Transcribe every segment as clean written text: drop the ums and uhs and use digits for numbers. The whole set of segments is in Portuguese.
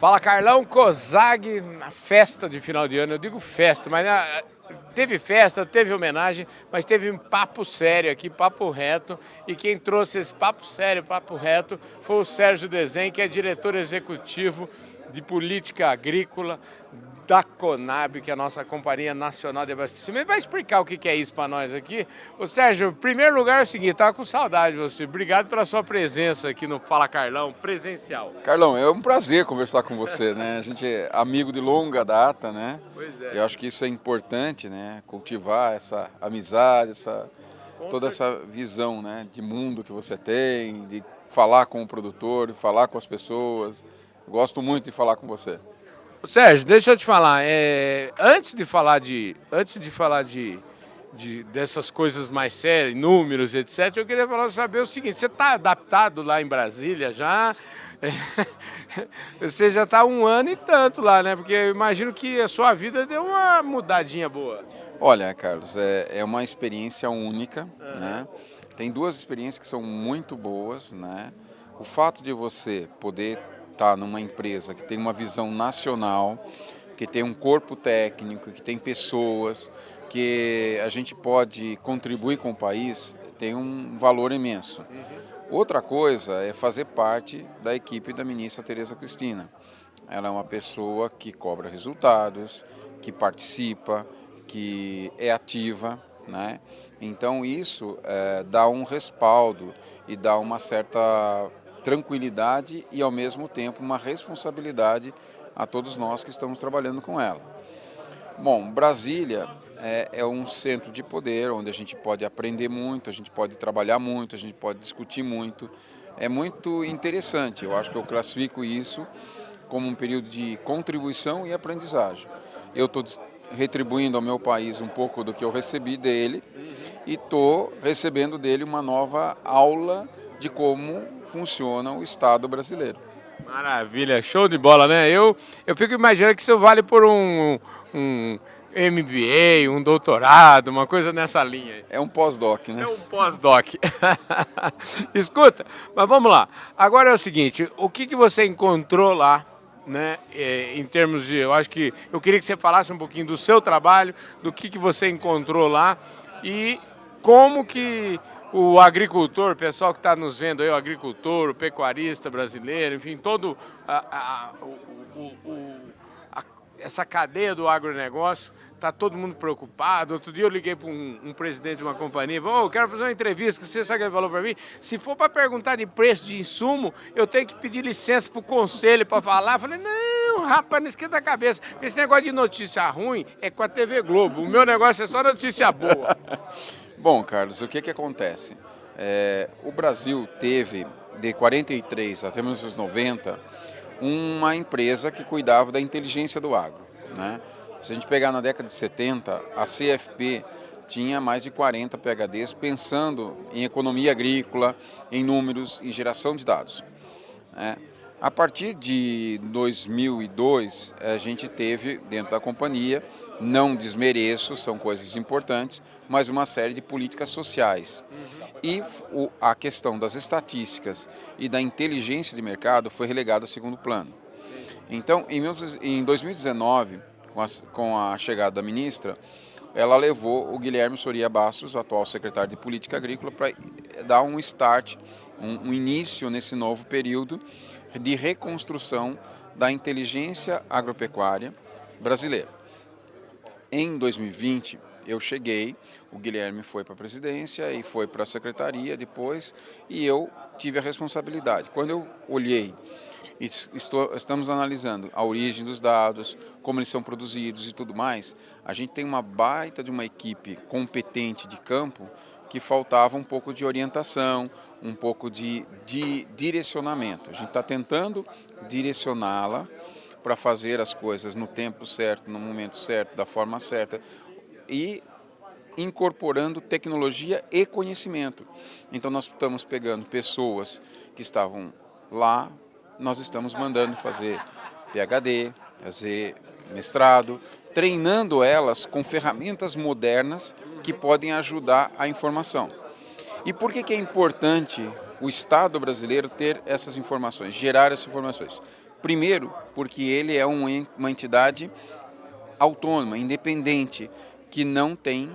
Fala Carlão Kozag na festa de final de ano. Eu digo festa, mas teve festa, teve homenagem, mas teve um papo sério aqui, papo reto. E quem trouxe esse papo sério, papo reto, foi o Sérgio Dezen, que é diretor executivo de política agrícola da Conab, que é a nossa Companhia Nacional de Abastecimento. Vai explicar o que é isso para nós aqui. Ô Sérgio, em primeiro lugar é o seguinte, estava com saudade de você. Obrigado pela sua presença aqui no Fala Carlão, presencial. Carlão, é um prazer conversar com você, né? A gente é amigo de longa data, né? Pois é. Eu acho que isso é importante, né? Cultivar essa amizade, toda essa visão, né? De mundo que você tem, de falar com o produtor, de falar com as pessoas. Eu gosto muito de falar com você. Sérgio, deixa eu te falar, antes de falar dessas coisas mais sérias, números, etc., eu queria saber o seguinte, você está adaptado lá em Brasília já? Você já está 1 ano e tanto lá, né? Porque eu imagino que a sua vida deu uma mudadinha boa. Olha, Carlos, é uma experiência única, né? Tem duas experiências que são muito boas, né? O fato de você poder estar numa empresa que tem uma visão nacional, que tem um corpo técnico, que tem pessoas, que a gente pode contribuir com o país, tem um valor imenso. Outra coisa é fazer parte da equipe da ministra Tereza Cristina. Ela é uma pessoa que cobra resultados, que participa, que é ativa, né? Então isso dá um respaldo e dá uma certa tranquilidade e ao mesmo tempo uma responsabilidade a todos nós que estamos trabalhando com ela. Bom, Brasília é um centro de poder onde a gente pode aprender muito, a gente pode trabalhar muito, a gente pode discutir muito. É muito interessante, eu acho que eu classifico isso como um período de contribuição e aprendizagem. Eu estou retribuindo ao meu país um pouco do que eu recebi dele e estou recebendo dele uma nova aula de como funciona o Estado brasileiro. Maravilha, show de bola, né? Eu fico imaginando que isso vale por um MBA, um doutorado, uma coisa nessa linha. É um pós-doc, né? É um pós-doc. Escuta, mas vamos lá. Agora é o seguinte, o que você encontrou lá, né? Em termos de, eu acho que eu queria que você falasse um pouquinho do seu trabalho, do que você encontrou lá e como que o agricultor, o pessoal que está nos vendo aí, o agricultor, o pecuarista brasileiro, enfim, todo essa cadeia do agronegócio, está todo mundo preocupado. Outro dia eu liguei para um presidente de uma companhia, falou, eu quero fazer uma entrevista, você sabe o que ele falou para mim? Se for para perguntar de preço de insumo, eu tenho que pedir licença para o conselho para falar. Eu falei, não, rapaz, não esquenta a cabeça. Esse negócio de notícia ruim é com a TV Globo, o meu negócio é só notícia boa. Bom, Carlos, o que acontece? O Brasil teve, de 43 até 1990, uma empresa que cuidava da inteligência do agro, né? Se a gente pegar na década de 70, a CFP tinha mais de 40 PhDs pensando em economia agrícola, em números e geração de dados, né? A partir de 2002, a gente teve dentro da companhia, não desmereço, são coisas importantes, mas uma série de políticas sociais. E a questão das estatísticas e da inteligência de mercado foi relegada ao segundo plano. Então, em 2019, com a chegada da ministra, ela levou o Guilherme Soria Bastos, o atual secretário de Política Agrícola, para dar um start, um início nesse novo período de reconstrução da inteligência agropecuária brasileira. Em 2020, eu cheguei, o Guilherme foi para a presidência e foi para a secretaria depois, e eu tive a responsabilidade. Quando eu olhei, estamos analisando a origem dos dados, como eles são produzidos e tudo mais, a gente tem uma baita de uma equipe competente de campo que faltava um pouco de orientação, um pouco de direcionamento. A gente está tentando direcioná-la para fazer as coisas no tempo certo, no momento certo, da forma certa e incorporando tecnologia e conhecimento. Então nós estamos pegando pessoas que estavam lá, nós estamos mandando fazer PhD, fazer mestrado, treinando elas com ferramentas modernas que podem ajudar a informação. E por que é importante o Estado brasileiro ter essas informações, gerar essas informações? Primeiro, porque ele é uma entidade autônoma, independente, que não tem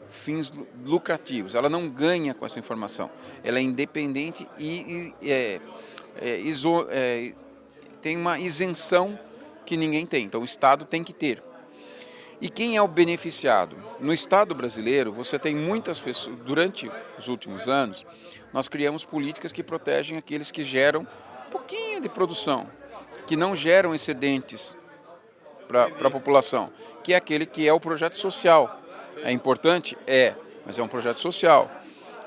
fins lucrativos. Ela não ganha com essa informação. Ela é independente e tem uma isenção que ninguém tem. Então o Estado tem que ter. E quem é o beneficiado? No Estado brasileiro, você tem muitas pessoas. Durante os últimos anos, nós criamos políticas que protegem aqueles que geram um pouquinho de produção, que não geram excedentes para a população, que é aquele que é o projeto social. É importante? É, mas é um projeto social.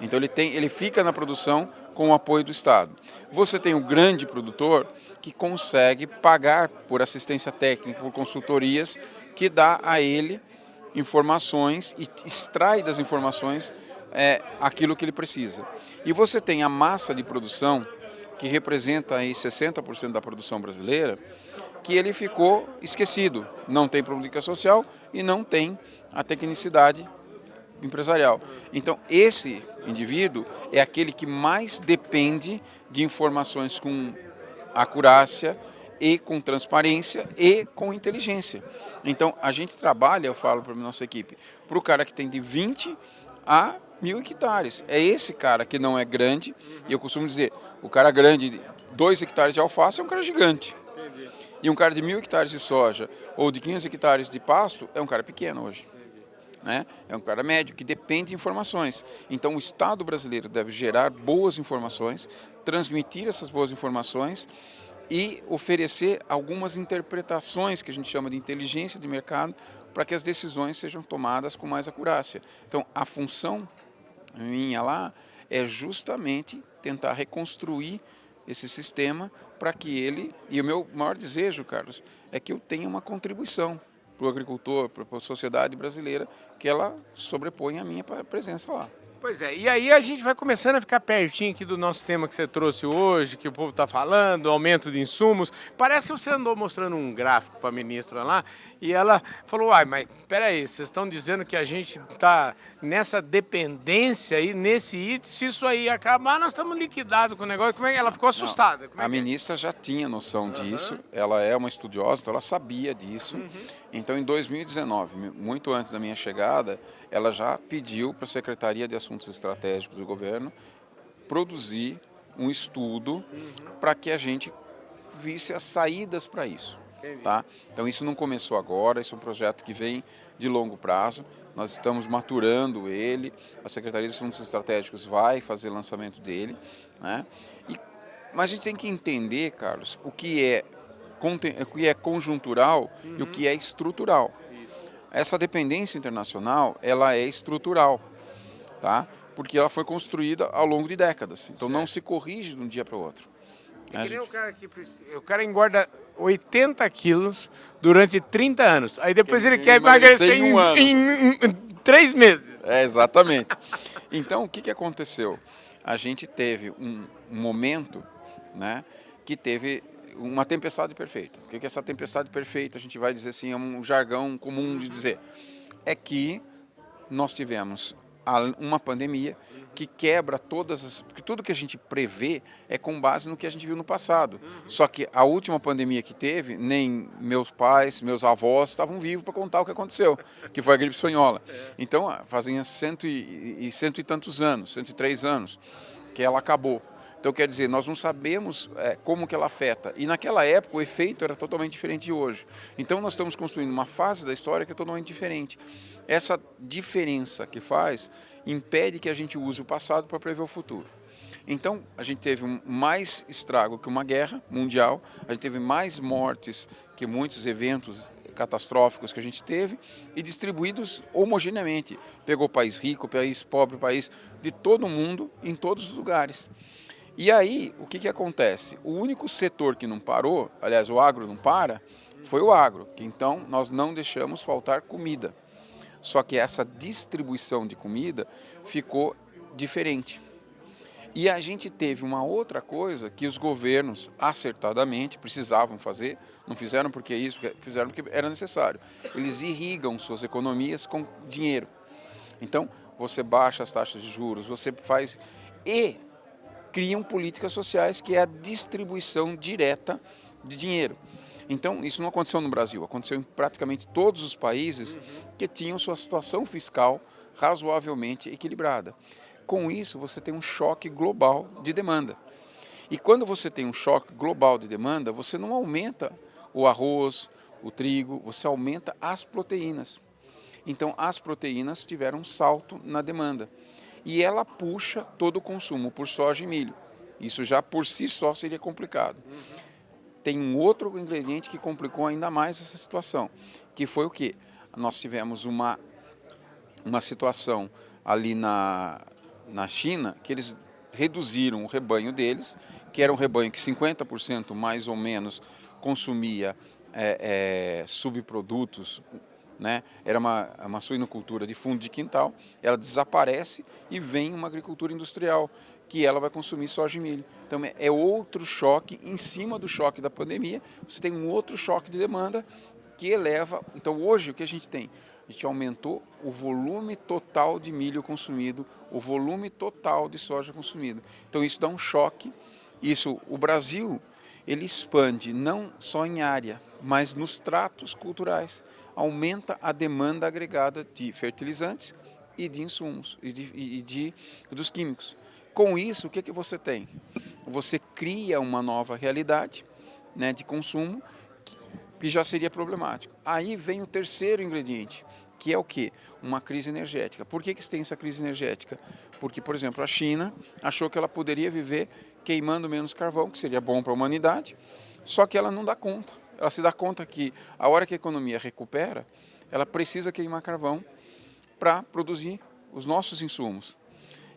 Então ele fica na produção com o apoio do Estado. Você tem o grande produtor que consegue pagar por assistência técnica, por consultorias, que dá a ele informações e extrai das informações aquilo que ele precisa. E você tem a massa de produção, que representa aí 60% da produção brasileira, que ele ficou esquecido. Não tem política social e não tem a tecnicidade empresarial. Então, esse indivíduo é aquele que mais depende de informações com acurácia e com transparência e com inteligência. Então, a gente trabalha, eu falo para a nossa equipe, para o cara que tem de 20 a 1.000 hectares. É esse cara que não é grande, e eu costumo dizer, o cara grande de 2 hectares de alface é um cara gigante. E um cara de 1.000 hectares de soja ou de 500 hectares de pasto é um cara pequeno hoje. Né? É um cara médio que depende de informações. Então o Estado brasileiro deve gerar boas informações, transmitir essas boas informações e oferecer algumas interpretações que a gente chama de inteligência de mercado para que as decisões sejam tomadas com mais acurácia. Então a função minha lá é justamente tentar reconstruir esse sistema para que ele, e o meu maior desejo, Carlos, é que eu tenha uma contribuição para o agricultor, para a sociedade brasileira, que ela sobrepõe a minha presença lá. Pois é, e aí a gente vai começando a ficar pertinho aqui do nosso tema que você trouxe hoje, que o povo está falando, aumento de insumos. Parece que você andou mostrando um gráfico para a ministra lá e ela falou, mas peraí, vocês estão dizendo que a gente está nessa dependência aí, nesse item, se isso aí acabar, nós estamos liquidados com o negócio. Como é que ela ficou assustada? A ministra já tinha noção disso, ela é uma estudiosa, então ela sabia disso. Então, em 2019, muito antes da minha chegada, ela já pediu para a Secretaria de Assuntos Estratégicos do governo produzir um estudo para que a gente visse as saídas para isso. Tá? Então, isso não começou agora, isso é um projeto que vem de longo prazo. Nós estamos maturando ele, a Secretaria de Assuntos Estratégicos vai fazer o lançamento dele. Né? Mas a gente tem que entender, Carlos, o que é conjuntural e o que é estrutural. Essa dependência internacional, ela é estrutural, tá? Porque ela foi construída ao longo de décadas. Então não se corrige de um dia para o outro. É que nem o cara engorda 80 quilos durante 30 anos. Aí depois ele quer emagrecer em 3 meses. Exatamente. Então o que aconteceu? A gente teve um momento, né, que teve uma tempestade perfeita. O que é essa tempestade perfeita? A gente vai dizer assim, é um jargão comum de dizer. É que nós tivemos uma pandemia que quebra tudo que a gente prevê é com base no que a gente viu no passado. Só que a última pandemia que teve, nem meus pais, meus avós estavam vivos para contar o que aconteceu, que foi a gripe espanhola. Então, fazia cento e tantos anos, 103 anos, que ela acabou. Então, quer dizer, nós não sabemos como que ela afeta. E naquela época o efeito era totalmente diferente de hoje. Então, nós estamos construindo uma fase da história que é totalmente diferente. Essa diferença que faz impede que a gente use o passado para prever o futuro. Então, a gente teve mais estrago que uma guerra mundial, a gente teve mais mortes que muitos eventos catastróficos que a gente teve e distribuídos homogeneamente. Pegou país rico, país pobre, país de todo mundo, em todos os lugares. E aí, o que acontece? O único setor que não parou, aliás, o agro não para, foi o agro. Então, nós não deixamos faltar comida. Só que essa distribuição de comida ficou diferente. E a gente teve uma outra coisa que os governos, acertadamente, precisavam fazer, não fizeram porque isso, fizeram porque era necessário. Eles irrigam suas economias com dinheiro. Então, você baixa as taxas de juros, você faz... E criam políticas sociais, que é a distribuição direta de dinheiro. Então, isso não aconteceu no Brasil, aconteceu em praticamente todos os países que tinham sua situação fiscal razoavelmente equilibrada. Com isso, você tem um choque global de demanda. E quando você tem um choque global de demanda, você não aumenta o arroz, o trigo, você aumenta as proteínas. Então, as proteínas tiveram um salto na demanda. E ela puxa todo o consumo por soja e milho. Isso já por si só seria complicado. Tem um outro ingrediente que complicou ainda mais essa situação, que foi o quê? Nós tivemos uma situação ali na China, que eles reduziram o rebanho deles, que era um rebanho que 50% mais ou menos consumia subprodutos, né? Era uma suinocultura de fundo de quintal, ela desaparece e vem uma agricultura industrial, que ela vai consumir soja e milho. Então é outro choque, em cima do choque da pandemia, você tem um outro choque de demanda que eleva. Então hoje o que a gente tem? A gente aumentou o volume total de milho consumido, o volume total de soja consumido. Então isso dá um choque. O Brasil, ele expande não só em área, mas nos tratos culturais. Aumenta a demanda agregada de fertilizantes e de insumos e dos químicos. Com isso, o que você tem? Você cria uma nova realidade, né, de consumo que já seria problemático. Aí vem o terceiro ingrediente, que é o quê? Uma crise energética. Por que tem essa crise energética? Porque, por exemplo, a China achou que ela poderia viver queimando menos carvão, que seria bom para a humanidade, só que ela não dá conta. Ela se dá conta que a hora que a economia recupera, ela precisa queimar carvão para produzir os nossos insumos.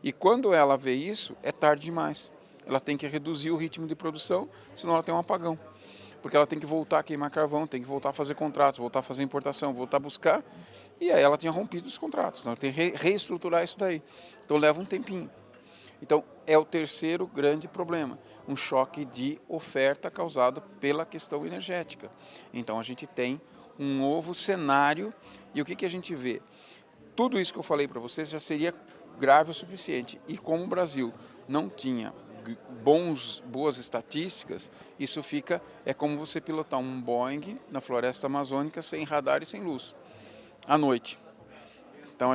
E quando ela vê isso, é tarde demais. Ela tem que reduzir o ritmo de produção, senão ela tem um apagão. Porque ela tem que voltar a queimar carvão, tem que voltar a fazer contratos, voltar a fazer importação, voltar a buscar. E aí ela tinha rompido os contratos. Então ela tem que reestruturar isso daí. Então leva um tempinho. Então é o terceiro grande problema, um choque de oferta causado pela questão energética. Então a gente tem um novo cenário e o que a gente vê? Tudo isso que eu falei para vocês já seria grave o suficiente. E como o Brasil não tinha boas estatísticas, isso é como você pilotar um Boeing na floresta amazônica sem radar e sem luz, à noite. Então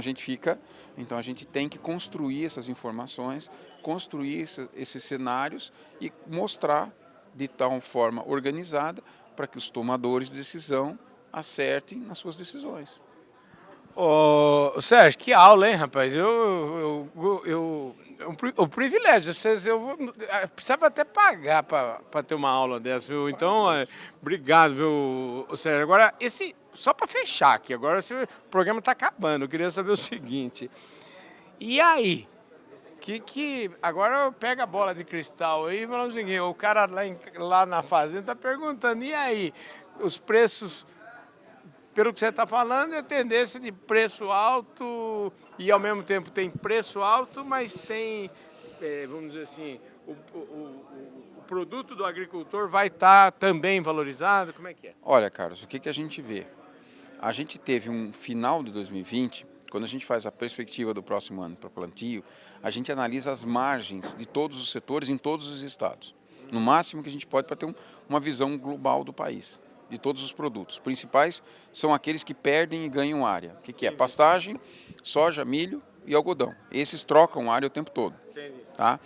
a gente tem que construir essas informações, construir esses cenários e mostrar de tal forma organizada para que os tomadores de decisão acertem nas suas decisões. Ô, Sérgio, que aula, hein, rapaz? O privilégio, eu precisava até pagar para ter uma aula dessa, viu? Então, obrigado, viu, Sérgio? Agora, só para fechar aqui, agora o programa está acabando, eu queria saber o seguinte, e aí? Agora pega a bola de cristal aí e fala o seguinte, o cara lá na fazenda está perguntando, e aí? Os preços... Pelo que você está falando, é tendência de preço alto e, ao mesmo tempo, tem preço alto, mas tem, vamos dizer assim, o produto do agricultor vai estar também valorizado? Como é que é? Olha, Carlos, o que a gente vê? A gente teve um final de 2020, quando a gente faz a perspectiva do próximo ano para plantio, a gente analisa as margens de todos os setores em todos os estados. No máximo que a gente pode para ter uma visão global do país. De todos os produtos. Os principais são aqueles que perdem e ganham área. O que é? Pastagem, soja, milho e algodão. Esses trocam área o tempo todo. Tá?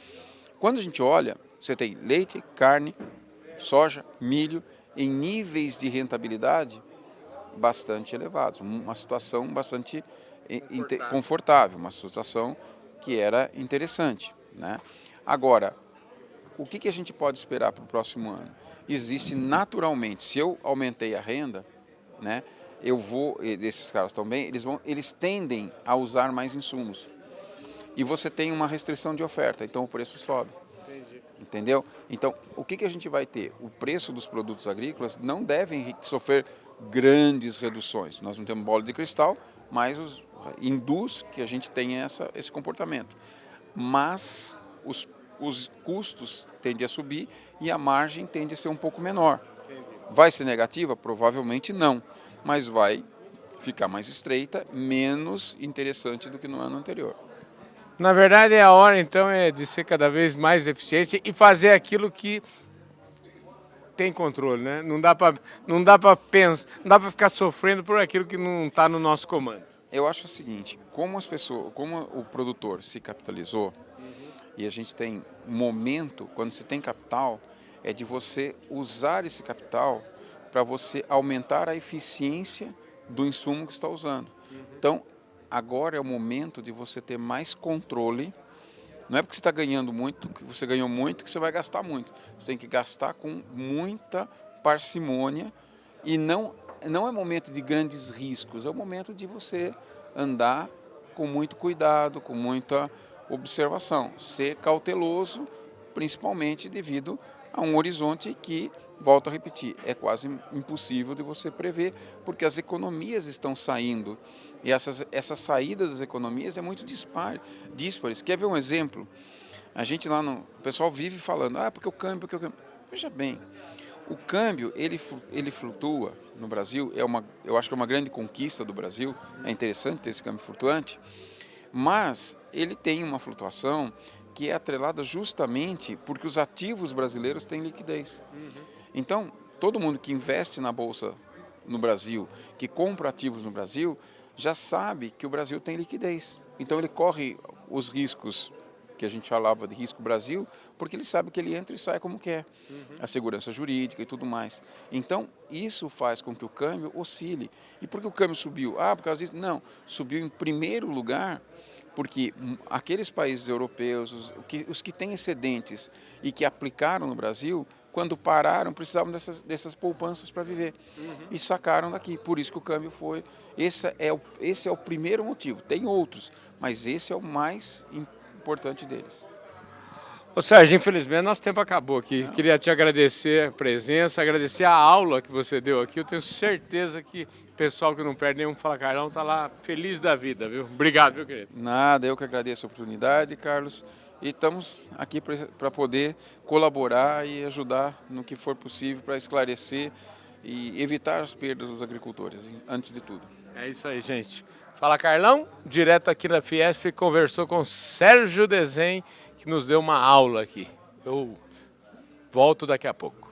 Quando a gente olha, você tem leite, carne, soja, milho, em níveis de rentabilidade bastante elevados. Uma situação bastante confortável, uma situação que era interessante. Né? Agora, o que a gente pode esperar para o próximo ano? Existe naturalmente, se eu aumentei a renda, né, esses caras também, eles tendem a usar mais insumos. E você tem uma restrição de oferta, então o preço sobe. Entendi. Entendeu? Então, o que a gente vai ter? O preço dos produtos agrícolas não devem sofrer grandes reduções. Nós não temos bola de cristal, mas induz que a gente tenha esse comportamento. Mas os custos tendem a subir e a margem tende a ser um pouco menor. Vai ser negativa? Provavelmente não, mas vai ficar mais estreita, menos interessante do que no ano anterior. Na verdade, a hora, então, é de ser cada vez mais eficiente e fazer aquilo que tem controle, né? Não dá para pensar, não dá para ficar sofrendo por aquilo que não está no nosso comando. Eu acho o seguinte, como o produtor se capitalizou, e a gente tem um momento, quando você tem capital, é de você usar esse capital para você aumentar a eficiência do insumo que está usando. Então, agora é o momento de você ter mais controle. Não é porque você está ganhando muito, que você ganhou muito, que você vai gastar muito. Você tem que gastar com muita parcimônia e não é momento de grandes riscos, é o momento de você andar com muito cuidado, com muita observação, ser cauteloso, principalmente devido a um horizonte que, volto a repetir, é quase impossível de você prever, porque as economias estão saindo e essa saída das economias é muito díspares. Quer ver um exemplo? A gente o pessoal vive falando, porque o câmbio, Veja bem, o câmbio, ele flutua no Brasil, eu acho que é uma grande conquista do Brasil, é interessante ter esse câmbio flutuante, mas ele tem uma flutuação que é atrelada justamente porque os ativos brasileiros têm liquidez. Então, todo mundo que investe na Bolsa no Brasil, que compra ativos no Brasil, já sabe que o Brasil tem liquidez. Então, ele corre os riscos que a gente falava de risco Brasil, porque ele sabe que ele entra e sai como quer, a segurança jurídica e tudo mais. Então, isso faz com que o câmbio oscile. E por que o câmbio subiu? Por causa disso? Não, subiu em primeiro lugar porque aqueles países europeus, os que têm excedentes e que aplicaram no Brasil, quando pararam, precisavam dessas poupanças para viver. E sacaram daqui. Por isso que o câmbio foi. Esse é o primeiro motivo. Tem outros, mas esse é o mais importante deles. Ô Sérgio, infelizmente nosso tempo acabou aqui. Queria te agradecer a presença, agradecer a aula que você deu aqui. Eu tenho certeza que o pessoal que não perde nenhum Fala Carlão está lá feliz da vida, viu? Obrigado, viu, querido? Nada, eu que agradeço a oportunidade, Carlos. E estamos aqui para poder colaborar e ajudar no que for possível para esclarecer e evitar as perdas dos agricultores, antes de tudo. É isso aí, gente. Fala Carlão, direto aqui na Fiesp, conversou com Sérgio Desen, que nos deu uma aula aqui. Eu volto daqui a pouco.